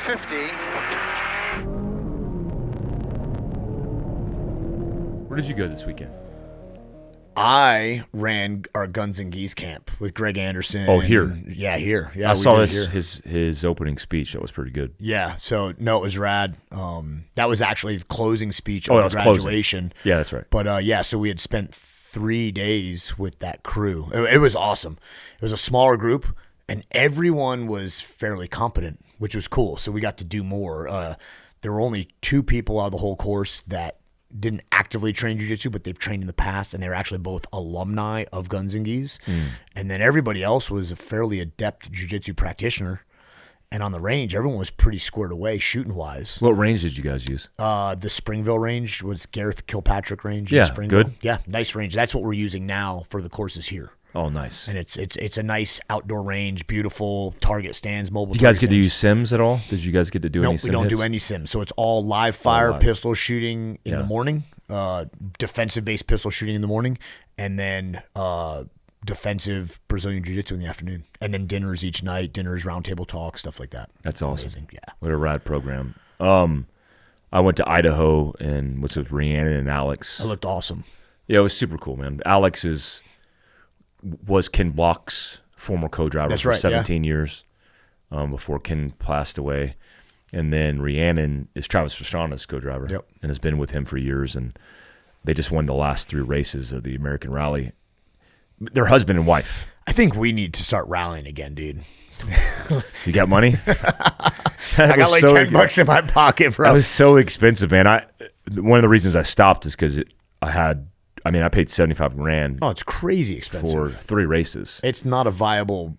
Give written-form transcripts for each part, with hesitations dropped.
150. Where did you go this weekend? I ran our Guns and Geese camp with Greg Anderson. Oh, here? Yeah, here. Yeah, I saw here. his opening speech. That was pretty good. Yeah, so no, it was rad. That was actually the closing speech Oh, of that the was graduation. closing. Yeah, that's right. But yeah, so we had spent 3 days with that crew. It was awesome. It was a smaller group, and everyone was fairly competent, which was cool. So we got to do more. There were only 2 people out of the whole course that didn't actively train jiu-jitsu, but they've trained in the past, and they were actually both alumni of Guns and Geese. And then everybody else was a fairly adept jiu-jitsu practitioner. And on the range, everyone was pretty squared away shooting-wise. What range did you guys use? The Springville range was Gareth Kilpatrick range. Yeah, in Springville. good. Yeah, nice range. That's what we're using now for the courses here. Oh, nice. And it's a nice outdoor range, beautiful target stands, mobile. Did you guys target get to stands. use sims at all? Did you guys get to do any Nope, sim we don't hits? do any sims. So it's all live fire, live. pistol shooting in Yeah. the morning, defensive-based pistol shooting in the morning, and then defensive Brazilian Jiu-Jitsu in the afternoon. And then dinners each night, roundtable talk, stuff like that. That's awesome. Amazing. Yeah. What a rad program. I went to Idaho and was with Rhiannon and Alex. It looked awesome. Yeah, it was super cool, man. Alex was Ken Block's former co-driver That's for right, 17 years before Ken passed away. And then Rhiannon is Travis Pastrana's co-driver and has been with him for years. And they just won the last 3 races of the American Rally. They're husband and wife. I think we need to start rallying again, dude. You got money? I got like $10 in my pocket, bro. That was so expensive, man. One of the reasons I stopped is because I paid $75,000. Oh, it's crazy expensive for 3 races. It's not a viable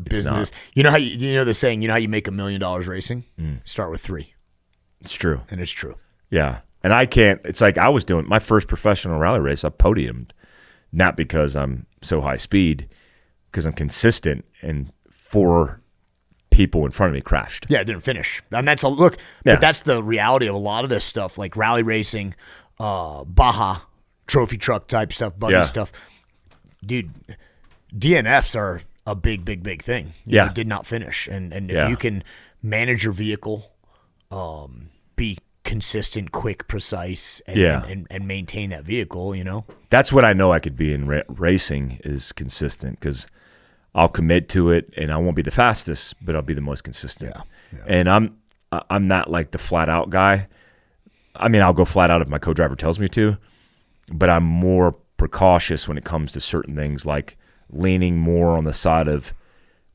business. You know how you know the saying. You know how you make $1 million racing? Start with 3. It's true, and it's true. Yeah, and I can't. It's like I was doing my first professional rally race. I podiumed, not because I'm so high speed, because I'm consistent, and 4 people in front of me crashed. Yeah, it didn't finish, and that's a look. Yeah. But that's the reality of a lot of this stuff, like rally racing, Baja, trophy truck type stuff, buggy stuff. Dude, DNFs are a big thing. You know, did not finish, and if you can manage your vehicle, be consistent, quick, precise, and maintain that vehicle, you know. That's what I know I could be in racing is consistent, because I'll commit to it, and I won't be the fastest, but I'll be the most consistent. Yeah. And I'm not like the flat out guy. I mean, I'll go flat out if my co-driver tells me to, but I'm more precautious when it comes to certain things, like leaning more on the side of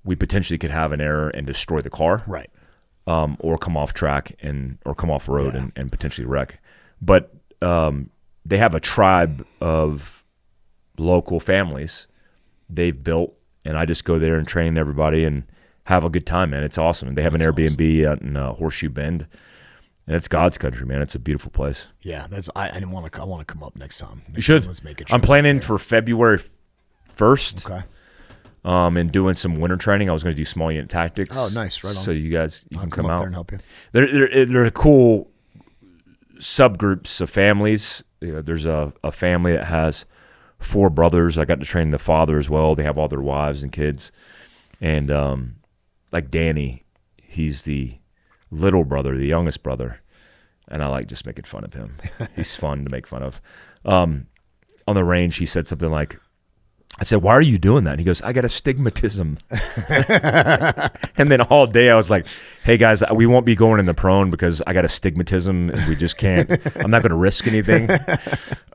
we potentially could have an error and destroy the car, right? Or come off track or come off road and potentially wreck. But they have a tribe of local families they've built, and I just go there and train everybody and have a good time, man. It's awesome. And they have an Airbnb out in Horseshoe Bend, and it's God's country, man. It's a beautiful place. Yeah, I want to come up next time. You should. Let's make it. I'm planning for February 1st. Okay. And doing some winter training. I was going to do small unit tactics. Oh, nice. Right on. So you guys, you can come out there and help you. They're cool subgroups of families. You know, there's a family that has 4 brothers. I got to train the father as well. They have all their wives and kids. And like Danny, he's the little brother, the youngest brother. And I like just making fun of him. He's fun to make fun of. On the range, he said something like, I said, why are you doing that? And he goes, I got astigmatism. And then all day I was like, hey guys, we won't be going in the prone because I got astigmatism and we just can't, I'm not going to risk anything.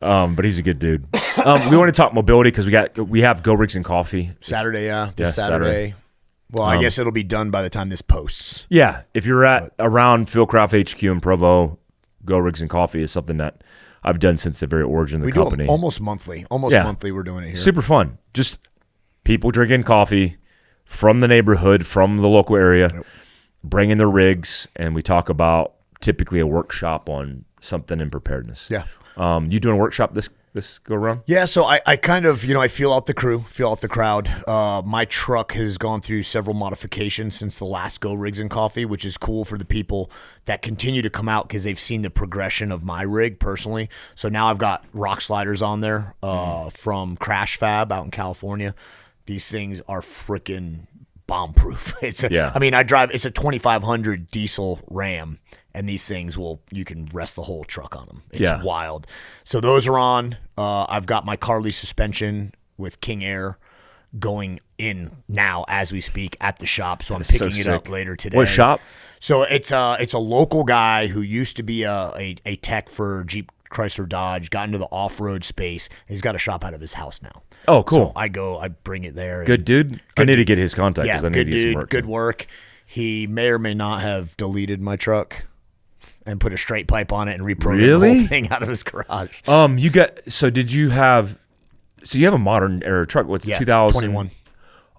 But he's a good dude. We want to talk mobility because we have Go Rigs and Coffee. Saturday, this Saturday. Well, I guess it'll be done by the time this posts. Yeah. If you're around Fieldcraft HQ in Provo, Go Rigs and Coffee is something that I've done since the very origin of the company. We do almost monthly. Monthly we're doing it here. Super fun. Just people drinking coffee from the neighborhood, from the local area, bringing their rigs, and we talk about typically a workshop on something in preparedness. Yeah. You doing a workshop this go around? Yeah, so I kind of, I feel out the crew, feel out the crowd. My truck has gone through several modifications since the last Go Rigs and Coffee, which is cool for the people that continue to come out because they've seen the progression of my rig personally. So now I've got rock sliders on there from Crash Fab out in California. These things are freaking bomb proof. It's a, Yeah. I mean, it's a 2500 diesel Ram, and these things you can rest the whole truck on them. It's wild. So those are on. I've got my Carly suspension with King Air going in now as we speak at the shop. So I'm picking it up later today. What shop? So it's a local guy who used to be a tech for Jeep, Chrysler, Dodge, got into the off-road space. He's got a shop out of his house now. Oh, cool. So I bring it there. Good dude. I need to get his contact. Yeah, I need good to get some dude, work good work. He may or may not have deleted my truck and put a straight pipe on it and reprogrammed the whole thing out of his garage. You have a modern era truck. What's 2021?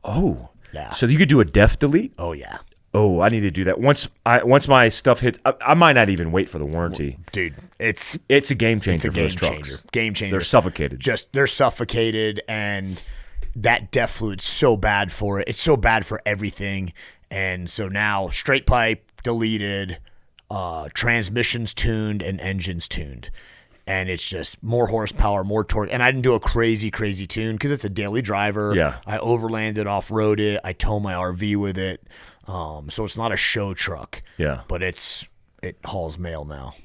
Oh. Yeah. So you could do a def delete? Oh, yeah. Oh, I need to do that. Once my stuff hits, I might not even wait for the warranty. Dude, it's a game changer for those trucks. Game changer. They're suffocated. They're suffocated, and that def fluid's so bad for it. It's so bad for everything. And so now straight pipe deleted, transmissions tuned, and engines tuned. And it's just more horsepower, more torque. And I didn't do a crazy, crazy tune because it's a daily driver. Yeah. I overlanded, off-road it. I tow my RV with it. So it's not a show truck. Yeah. But it hauls mail now.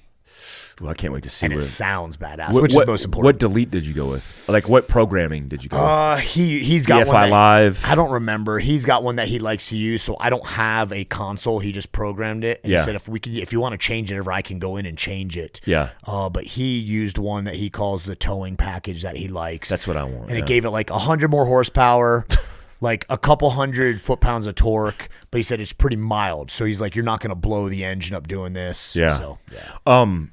Well, I can't wait to see. And it sounds badass, which is most important. What delete did you go with? Like, what programming did you go with? He's got EFI one Live. I don't remember. He's got one that he likes to use, so I don't have a console. He just programmed it, and he said if you want to change it, I can go in and change it. Yeah. But he used one that he calls the towing package that he likes. That's what I want. And it gave it like 100 more horsepower. Like a couple hundred foot-pounds of torque, but he said it's pretty mild. So he's like, you're not going to blow the engine up doing this. Yeah. So, yeah.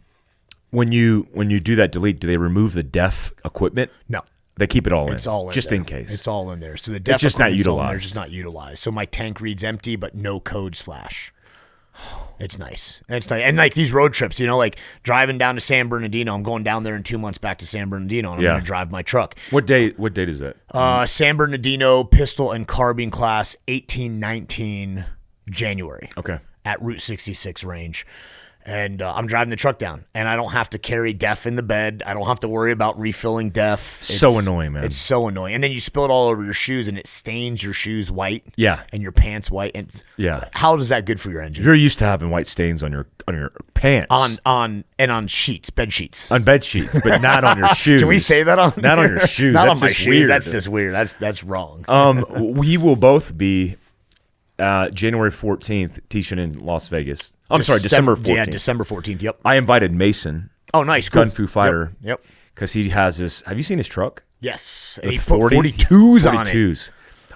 When you do that delete, do they remove the def equipment? No. They keep it all in. It's all in just there. in case. It's all in there. So the def it's just not utilized. They're just not utilized. So my tank reads empty, but no codes flash. It's nice. And like these road trips, like driving down to San Bernardino. I'm going down there in 2 months back to San Bernardino, and I'm going to drive my truck. What date is that? San Bernardino pistol and carbine class 1819 January. Okay. At Route 66 range. And I'm driving the truck down, and I don't have to carry def in the bed. I don't have to worry about refilling def. So annoying, man. It's so annoying. And then you spill it all over your shoes, and it stains your shoes white. Yeah. And your pants white. And how is that good for your engine? You're used to having white stains on your pants. On sheets, bed sheets. On bed sheets, but not on your shoes. Can we say that on? Not on your shoes. Not That's on my just shoes. weird. That's just weird. That's wrong. We will both be January 14th teaching in Las Vegas. December 14th. Yeah, December 14th. Yep. I invited Mason. Oh, nice. Cool. Gun Fu Fighter. Yep. Because he has this. Have you seen his truck? Yes. And he put 42s on it.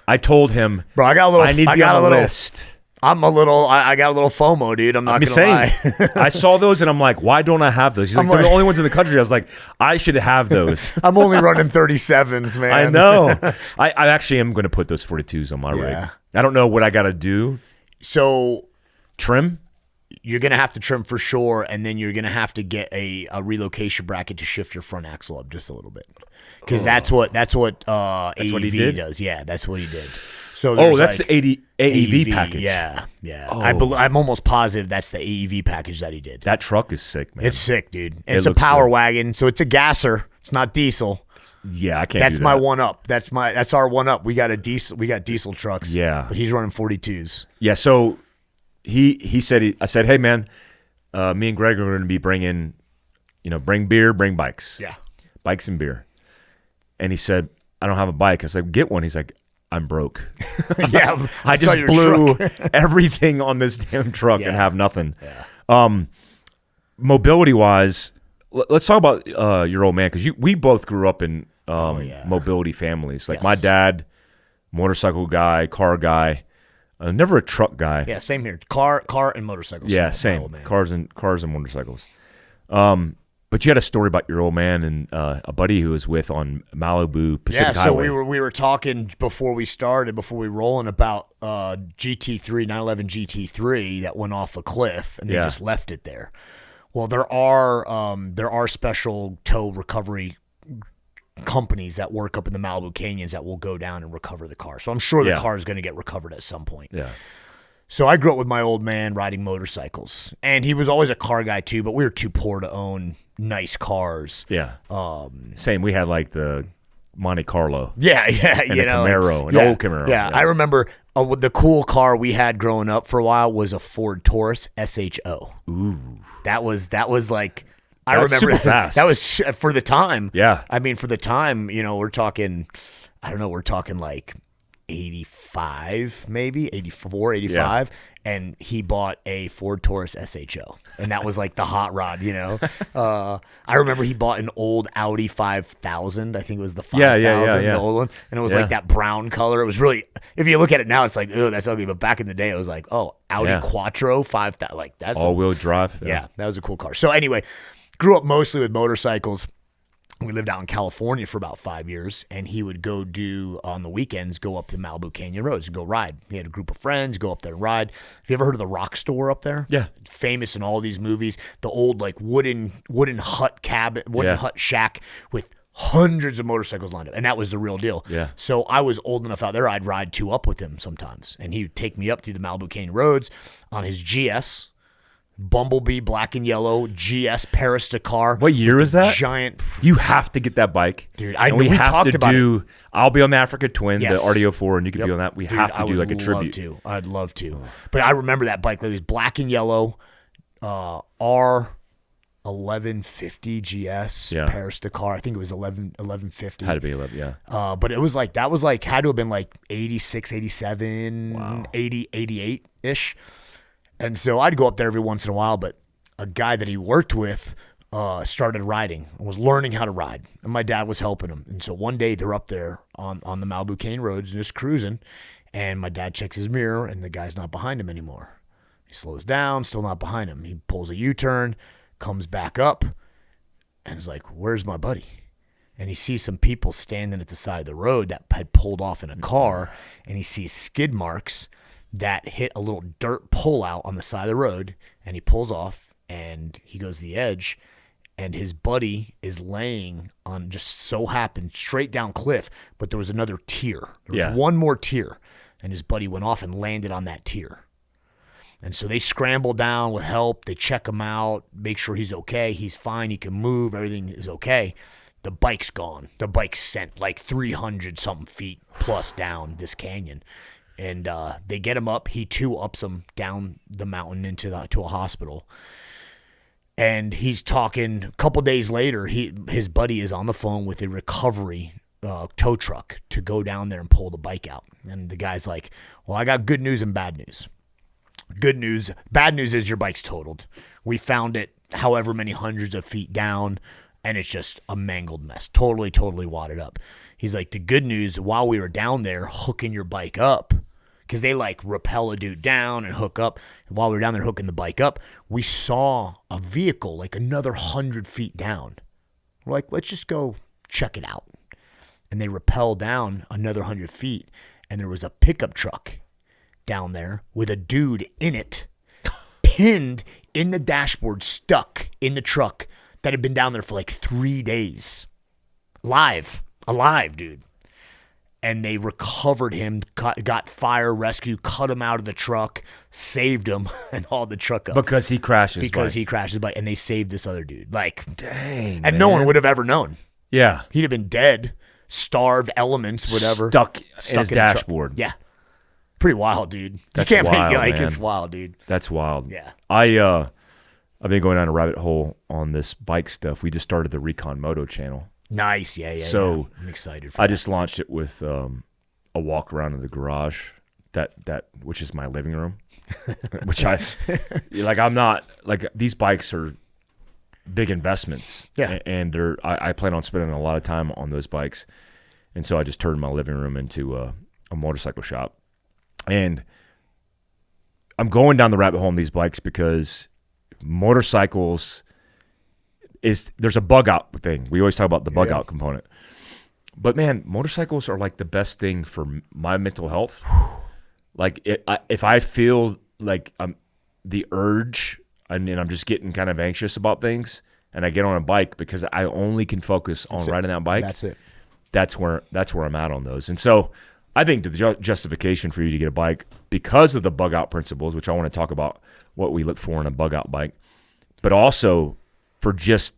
I told him, bro, I got a little. I need to be on a list. I got a little FOMO, dude. I'm not gonna lie. I saw those and I'm like, why don't I have those? He's like, they're the only ones in the country. I was like, I should have those. I'm only running 37s, man. I know. I actually am going to put those 42s on my rig. I don't know what I got to do. So trim. You're going to have to trim for sure, and then you're going to have to get a relocation bracket to shift your front axle up just a little bit. Because that's what AEV does. Yeah, that's what he did. So that's the AEV package. Yeah. I'm almost positive that's the AEV package that he did. That truck is sick, man. It's sick, dude. And it's a power wagon, so it's a gasser. It's not diesel. Yeah, I can't. That's my one up. That's our one up. We got diesel trucks. Yeah, but he's running 42s. Yeah, so he said I said, hey man, me and Greg are going to be bringing, bring beer, bring bikes. Yeah, bikes and beer. And he said, I don't have a bike. I said, get one. He's like, I'm broke. Yeah, I just blew everything on this damn truck and have nothing. Yeah. Mobility wise, let's talk about your old man, because we both grew up in mobility families. Like my dad, motorcycle guy, car guy, never a truck guy. Yeah, same here. Car and motorcycles. Yeah, same. Cars and motorcycles. But you had a story about your old man and a buddy who was with on Malibu Pacific Highway. So we were talking before we rolling about GT3 911 GT3 that went off a cliff and they just left it there. Well, there are special tow recovery companies that work up in the Malibu Canyons that will go down and recover the car. So I'm sure the car is going to get recovered at some point. Yeah. So I grew up with my old man riding motorcycles, and he was always a car guy too, but we were too poor to own nice cars. Yeah. Same. We had like the Monte Carlo. Yeah. And a Camaro, an old Camaro. Yeah. I remember The cool car we had growing up for a while was a Ford Taurus SHO. Ooh. That was like, I That's remember super fast. that was for the time. Yeah. I mean, for the time, we're talking, I don't know, we're talking like 85, maybe 84, 85. Yeah. And he bought a Ford Taurus SHO. And that was like the hot rod, I remember he bought an old Audi 5000. I think it was the 5000, Yeah. the old one. And it was like that brown color. It was really, if you look at it now, it's like, oh, that's ugly. But back in the day, it was like, oh, Audi Quattro 5000. Like that's all-wheel drive. Yeah, that was a cool car. So anyway, grew up mostly with motorcycles. We lived out in California for about 5 years, and he would go on the weekends, go up the Malibu Canyon roads and go ride. He had a group of friends, go up there and ride. Have you ever heard of the Rock Store up there? Yeah. Famous in all these movies. The old like wooden hut cabin, hut shack with hundreds of motorcycles lined up, and that was the real deal. Yeah. So I was old enough out there, I'd ride 2 up with him sometimes, and he would take me up through the Malibu Canyon roads on his GS. Bumblebee black and yellow GS Paris Dakar. What year was that? Giant. You have to get that bike, dude. We have talked to about do. I'll be on the Africa Twin, Yes. the RDO4, and you can be on that. We have to do like a tribute. I'd love to. But I remember that bike. It was black and yellow, R1150 GS Paris Dakar. I think it was 1150. Had to be 11, yeah. But it was like had to have been like 86, 87, Wow. 80, 88 ish. And so I'd go up there every once in a while, but a guy that he worked with started riding and was learning how to ride. And my dad was helping him. And so one day they're up there on the Malibu Canyon roads and just cruising. And my dad checks his mirror and the guy's not behind him anymore. He slows down, still not behind him. He pulls a U-turn, comes back up, and is like, where's my buddy? And he sees some people standing at the side of the road that had pulled off in a car, and he sees skid marks that hit a little dirt pullout on the side of the road, and he pulls off, and he goes to the edge, and his buddy is laying on, just so happened, straight down cliff, but there was another tier. There was one more tier, and his buddy went off and landed on that tier. And so they scramble down with help. They check him out, make sure he's okay. He's fine. He can move. Everything is okay. The bike's gone. The bike's sent like 300-something feet plus down this canyon. And they get him up. He too ups him down the mountain to a hospital. And he's talking. A couple days later, his buddy is on the phone with a recovery tow truck to go down there and pull the bike out. And the guy's like, well, I got good news and bad news. Good news. Bad news is your bike's totaled. We found it however many hundreds of feet down, and it's just a mangled mess. Totally wadded up. He's like, the good news, while we were down there hooking your bike up, because they like rappel a dude down and hook up. And while we were down there hooking the bike up, we saw a vehicle like another 100 feet down. We're like, let's just go check it out. And they rappel down another 100 feet, and there was a pickup truck down there with a dude in it, pinned in the dashboard, stuck in the truck that had been down there for like 3 days. Alive, dude. And they recovered him, got fire rescue, cut him out of the truck, saved him, and hauled the truck up. Because he crashed his bike. He crashed his bike, and they saved this other dude. Like, dang, and no one would have ever known. Yeah. He'd have been dead, starved, elements, whatever. Stuck in his dashboard. Yeah. Pretty wild, dude. That's you can't wild, make it like man. it's wild, dude. That's wild. Yeah. I've been going down a rabbit hole on this bike stuff. We just started the Recon Moto channel. Nice, yeah. So I'm excited for I that. just launched it with a walk around in the garage, which is my living room, which I'm not like, these bikes are big investments. Yeah. And I plan on spending a lot of time on those bikes, and so I just turned my living room into a motorcycle shop. And I'm going down the rabbit hole on these bikes because motorcycles there's a bug out thing. We always talk about the bug out component. But man, motorcycles are like the best thing for my mental health. Like if I feel like the urge and I'm just getting kind of anxious about things, and I get on a bike because I only can focus on riding that bike. That's it. That's where I'm at on those. And so I think the justification for you to get a bike, because of the bug out principles, which I want to talk about what we look for in a bug out bike, but also for just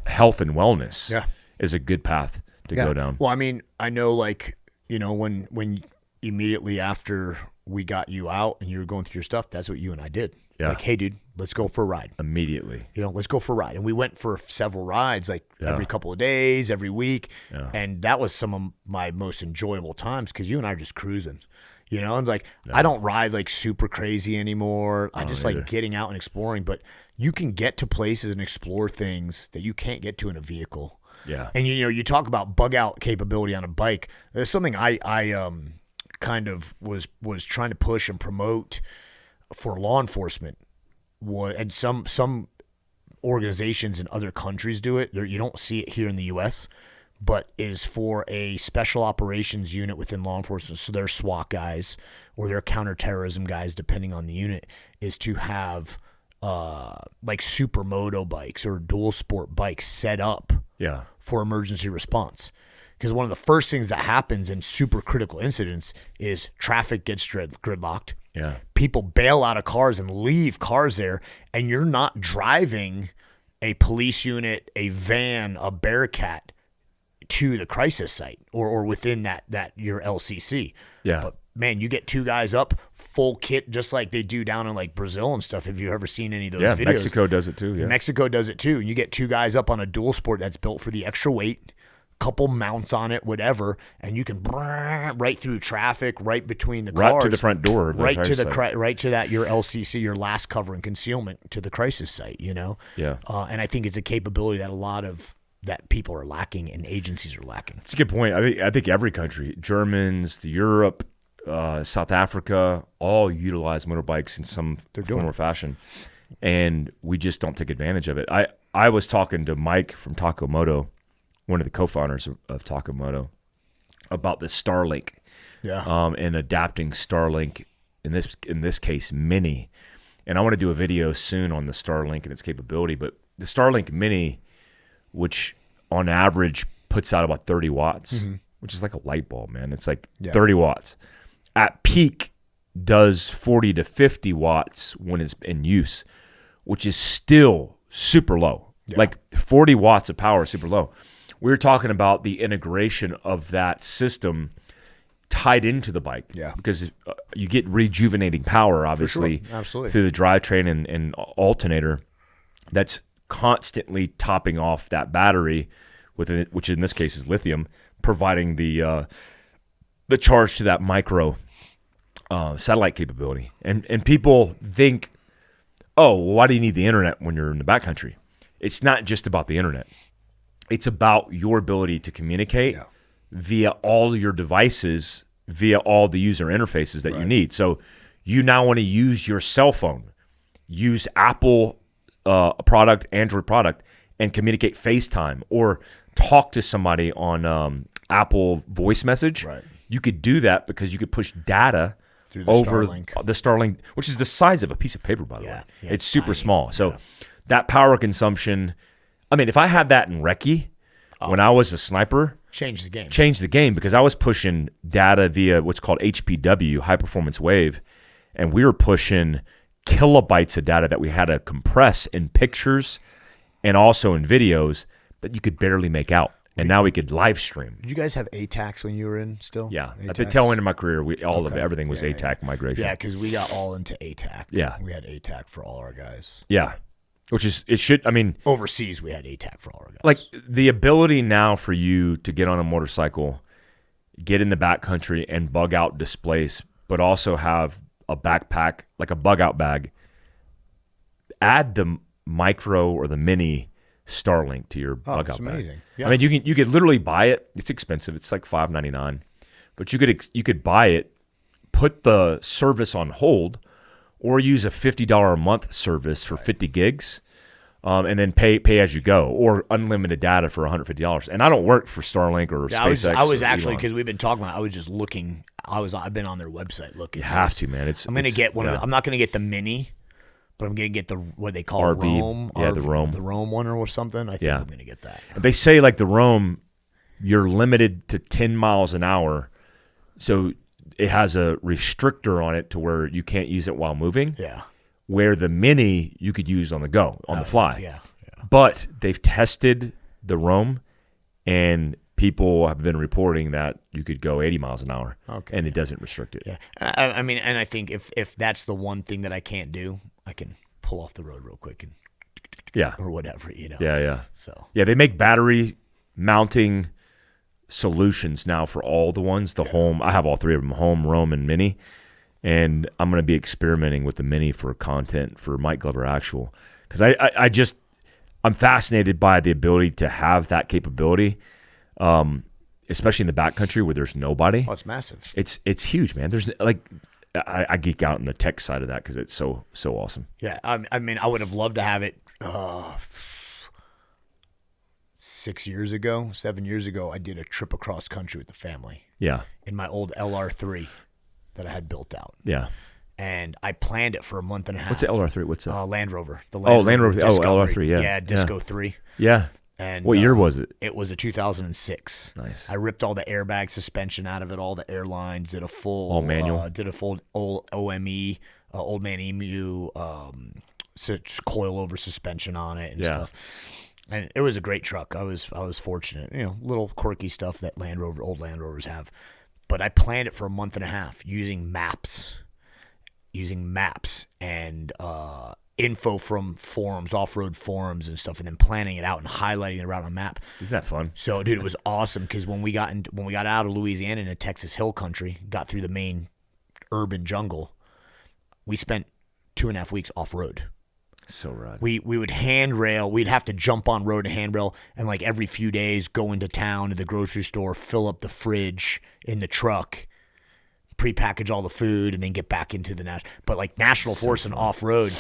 health and wellness, is a good path to go down. Well, I mean, I know, like, when immediately after we got you out and you were going through your stuff, that's what you and I did. Yeah. Like, hey, dude, let's go for a ride. Immediately. Let's go for a ride. And we went for several rides, like every couple of days, every week. Yeah. And that was some of my most enjoyable times because you and I are just cruising. I'm like, I don't ride like super crazy anymore. I just like getting out and exploring. But you can get to places and explore things that you can't get to in a vehicle. Yeah. And you talk about bug out capability on a bike. There's something I kind of was trying to push and promote for law enforcement. And some organizations in other countries do it. You don't see it here in the U.S., but is for a special operations unit within law enforcement. So their SWAT guys or their counterterrorism guys, depending on the unit, is to have like supermoto bikes or dual sport bikes set up for emergency response. Because one of the first things that happens in super critical incidents is traffic gets gridlocked. Yeah. People bail out of cars and leave cars there, and you're not driving a police unit, a van, a Bearcat to the crisis site or within that your LCC. Yeah. But man, you get two guys up, full kit, just like they do down in like Brazil and stuff. Have you ever seen any of those videos? Yeah, Mexico does it too. Yeah. Mexico does it too. And you get two guys up on a dual sport that's built for the extra weight, couple mounts on it, whatever, and you can right through traffic, right between the cars, right to the front door, of the right to site. Right to that your LCC, your last cover and concealment to the crisis site. Yeah. And I think it's a capability that people are lacking and agencies are lacking. It's a good point. I think every country, Germans, Europe, South Africa, all utilize motorbikes in some form or fashion, and we just don't take advantage of it. I was talking to Mike from Takamoto, one of the co-founders of Takamoto, about the Starlink, and adapting Starlink in this case Mini, and I want to do a video soon on the Starlink and its capability. But the Starlink Mini, which on average puts out about 30 watts, which is like a light bulb, man. It's like 30 watts. At peak, does 40 to 50 watts when it's in use, which is still super low. Yeah. Like 40 watts of power is super low. We were talking about the integration of that system tied into the bike. Yeah. Because you get rejuvenating power, obviously, absolutely, through the drivetrain and alternator that's constantly topping off that battery, which in this case is lithium, providing the charge to that micro satellite capability. And people think, oh, well, why do you need the internet when you're in the backcountry? It's not just about the internet. It's about your ability to communicate via all your devices, via all the user interfaces that you need. So you now want to use your cell phone, use Apple product, Android product, and communicate FaceTime or talk to somebody on Apple voice message. Right. You could do that because you could push data through over the Starlink, which is the size of a piece of paper, by the way. Yeah, it's super small. So that power consumption, I mean, if I had that in Recce when I was a sniper, changed the game because I was pushing data via what's called HPW, high performance wave, and we were pushing kilobytes of data that we had to compress in pictures and also in videos that you could barely make out. And now we could live stream. Did you guys have ATACs when you were in still? Yeah. ATACs? At the tail end of my career, everything was ATAC migration. Yeah, because we got all into ATAC. Yeah. We had ATAC for all our guys. Yeah. Which is, it should, I mean. Overseas, we had ATAC for all our guys. Like the ability now for you to get on a motorcycle, get in the backcountry and bug out displace, but also have a backpack, like a bug out bag, add the micro or the mini Starlink to your bug out bag. Amazing. Yeah. I mean, you could literally buy it. It's expensive. It's like $5.99, but you could buy it, put the service on hold, or use a $50 a month service for 50 gigs, and then pay as you go, or unlimited data for $150. And I don't work for Starlink or SpaceX. I was actually, because we've been talking about it, I was just looking. I've been on their website looking. You have to, man. I'm going to get one. I'm not going to get the mini, but I'm going to get the what they call RV. Roam. Yeah, the Roam. The Roam one or something. I think I'm going to get that. They say like the Roam, you're limited to 10 miles an hour, so it has a restrictor on it to where you can't use it while moving. Yeah. Where the mini you could use on the go, on the fly. Yeah. But they've tested the Roam, and people have been reporting that you could go 80 miles an hour, and it doesn't restrict it. Yeah, I mean, and I think if that's the one thing that I can't do, I can pull off the road real quick and or whatever, Yeah. So yeah, they make battery mounting solutions now for all the ones. The home, I have all three of them: home, roam, and mini. And I'm going to be experimenting with the mini for content for Mike Glover Actual, because I'm fascinated by the ability to have that capability, especially in the backcountry where there's nobody. Oh, it's massive. It's huge, man. There's I geek out on the tech side of that because it's so awesome. Yeah, I mean, I would have loved to have it 7 years ago. I did a trip across country with the family. Yeah. In my old LR3 that I had built out. Yeah. And I planned it for a month and a half. What's the LR3? What's that? Land Rover. The Land Rover. Discovery. LR3. Yeah. Yeah, Disco 3. Yeah. And what year was it? It was a 2006. Nice. I ripped all the airbag suspension out of it, all the airlines, did a full all manual. Did a full OME, Old Man Emu, coil over suspension on it and stuff. And it was a great truck. I was fortunate. Little quirky stuff that old Land Rovers have. But I planned it for a month and a half using maps and info from forums, off-road forums and stuff, and then planning it out and highlighting the route on a map. Isn't that fun? So, dude, it was awesome because when we got out of Louisiana into Texas Hill Country, got through the main urban jungle, we spent 2.5 weeks off-road. So rad. We would handrail. We'd have to jump on road and handrail, and like every few days go into town to the grocery store, fill up the fridge in the truck, prepackage all the food, and then get back into the national forest and off road.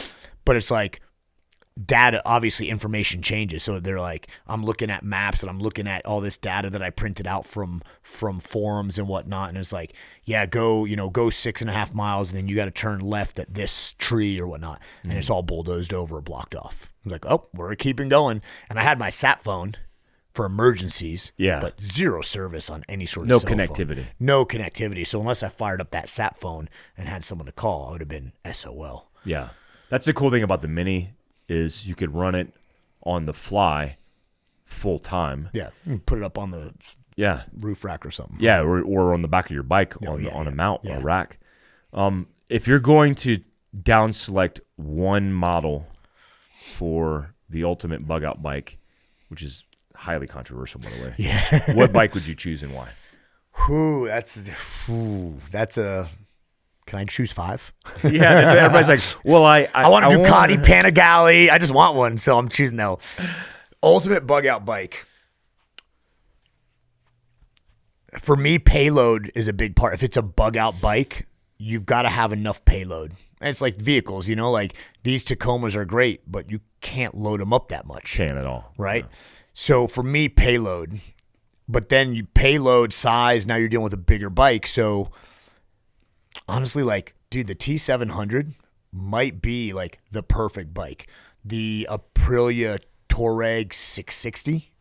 But it's like data, obviously information changes. So they're like, I'm looking at maps and I'm looking at all this data that I printed out from forums and whatnot. And it's like, yeah, go 6.5 miles and then you got to turn left at this tree or whatnot. And it's all bulldozed over or blocked off. I'm like, oh, we're keeping going. And I had my sat phone for emergencies, but zero service on any sort of cell connectivity. phone. No connectivity. So unless I fired up that sat phone and had someone to call, I would have been SOL. Yeah. That's the cool thing about the Mini is you could run it on the fly full time. Yeah. You can put it up on the roof rack or something. Yeah, or on the back of your bike on a mount or a rack. If you're going to down select one model for the ultimate bug out bike, which is highly controversial, by the way. Yeah. What bike would you choose and why? That's a. Can I choose 5? Yeah, that's what everybody's like. Well, I want a Ducati Panigale. I just want one, so I'm choosing no. Ultimate bug out bike. For me, payload is a big part. If it's a bug out bike, you've got to have enough payload. And it's like vehicles, like these Tacomas are great, but you can't load them up that much. Can't at all. Right? Yeah. So for me, payload. But then you payload size, now you're dealing with a bigger bike. So honestly, dude, the T700 might be the perfect bike. The Aprilia Touareg 660,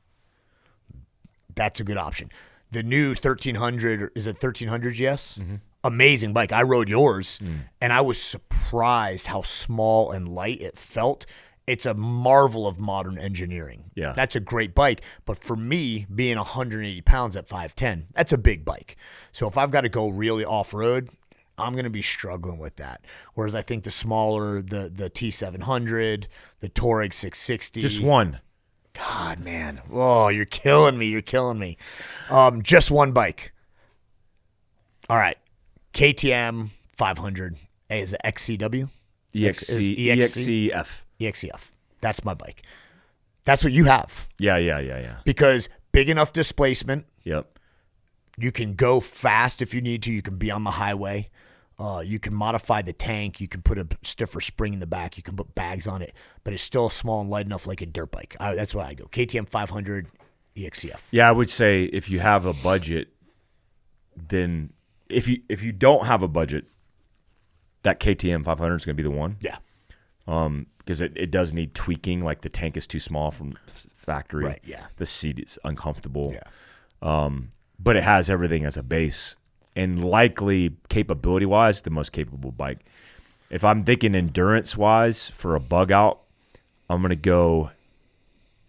that's a good option. The new 1300, is it 1300 GS? Mm-hmm. Amazing bike. I rode yours, and I was surprised how small and light it felt. It's a marvel of modern engineering. Yeah. That's a great bike. But for me, being 180 pounds at 5'10", that's a big bike. So if I've got to go really off-road, I'm going to be struggling with that. Whereas I think the smaller, the T700, the Touareg 660. Just one. God, man. Oh, you're killing me. Just one bike. All right. KTM 500. Is it XCW? EXCF. EXCF. That's my bike. That's what you have. Yeah. Because big enough displacement. Yep. You can go fast if you need to. You can be on the highway. You can modify the tank. You can put a stiffer spring in the back. You can put bags on it. But it's still small and light enough like a dirt bike. That's why I go. KTM 500 EXCF. Yeah, I would say if you have a budget, then if you don't have a budget, that KTM 500 is going to be the one. Yeah. Because it does need tweaking. Like the tank is too small from factory. Right, yeah. The seat is uncomfortable. Yeah. But it has everything as a base. And likely, capability-wise, the most capable bike. If I'm thinking endurance-wise for a bug out, I'm going to go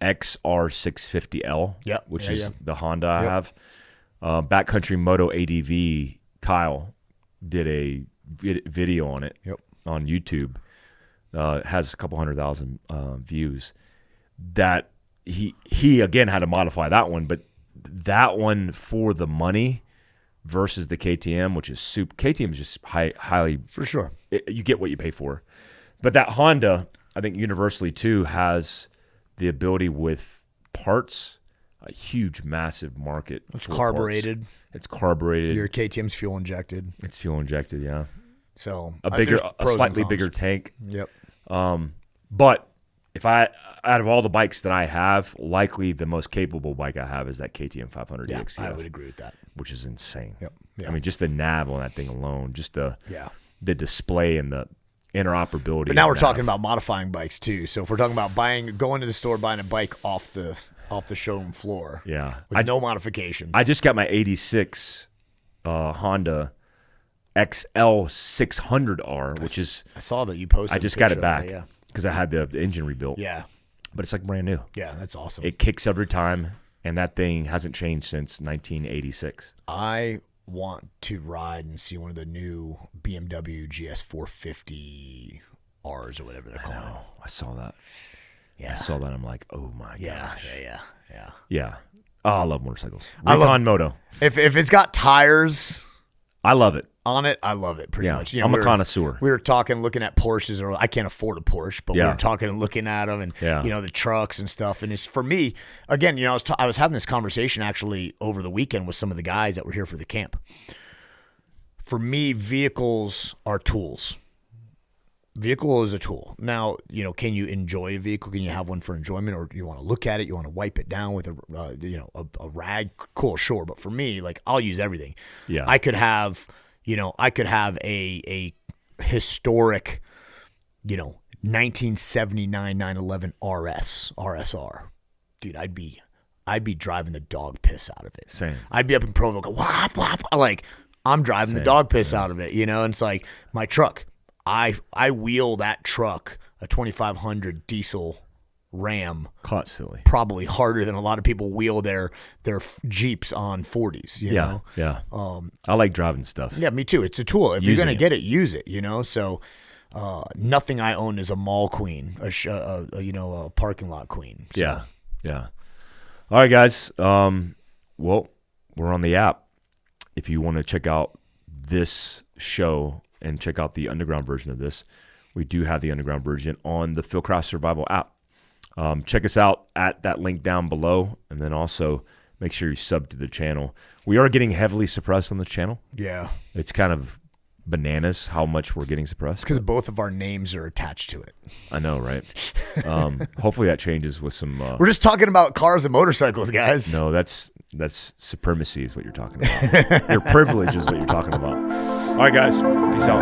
XR650L, Yep. which Yeah, is yeah. the Honda I have. Backcountry Moto ADV, Kyle did a video on it Yep. on YouTube. It has a couple 100,000 views. That he again had to modify that one, but that one for the money versus the KTM, which is KTM is just highly For sure. you get what you pay for. But that Honda, I think universally too, has the ability with parts, a huge, massive market. It's for carbureted. parts. It's carbureted. Your KTM's fuel injected. It's fuel injected, yeah. So A pros slightly and cons. bigger tank. Yep. But if out of all the bikes that I have, likely the most capable bike I have is that KTM 500 Yeah, EXCF, I would agree with that. which is insane. Yep. Yeah. I mean, just the nav on that thing alone, just the display and the interoperability. But now of we're nav. talking about modifying bikes too. So if we're talking about going to the store, buying a bike off the showroom floor, Yeah, with no modifications. I just got my '86 Honda XL 600R, which is I saw that you posted. I just a got it picture back of it, because I had the engine rebuilt. Yeah. But it's like brand new. Yeah, that's awesome. It kicks every time, and that thing hasn't changed since 1986. I want to ride and see one of the new BMW GS 450Rs or whatever they're calling it. I saw that. Yeah. I saw that. I'm like, oh my Yeah, gosh. yeah. Yeah. Oh, I love motorcycles. I love- Recon Moto. If it's got tires I love it. on it, I love it pretty Yeah. much. I'm a connoisseur. We were talking, looking at Porsches, or I can't afford a Porsche, but we Yeah. were talking and looking at them, and Yeah. the trucks and stuff. And it's for me again. I was having this conversation actually over the weekend with some of the guys that were here for the camp. For me, vehicles are tools. Vehicle is a tool. Now, can you enjoy a vehicle? Can you have one for enjoyment, or you want to look at it? You want to wipe it down with a rag? Cool, sure. But for me, like, I'll use everything. Yeah. I could have, a historic, 1979 911 RSR. Dude, I'd be driving the dog piss out of it. Same. I'd be up in Provo, go whop whop. Like, I'm driving the dog piss out of it, and it's like my truck. I wheel that truck, a 2500 diesel Ram, Constantly. probably harder than a lot of people wheel their Jeeps on 40s. You know? Yeah. I like driving stuff. Yeah, me too. It's a tool. If Using you're gonna it. get it, use it. So nothing I own is a mall queen, a parking lot queen. So. Yeah. All right, guys. Well, we're on the app. If you want to check out this show and check out the underground version of this, we do have the underground version on the Fieldcraft Survival app. Check us out at that link down below, and then also make sure you sub to the channel. We are getting heavily suppressed on the channel. Yeah, It's kind of bananas how much we're getting suppressed. because both of our names are attached to it. I know, right? Hopefully that changes with some... We're just talking about cars and motorcycles, guys. No, that's supremacy is what you're talking about. Your privilege is what you're talking about. All right, guys. Peace out.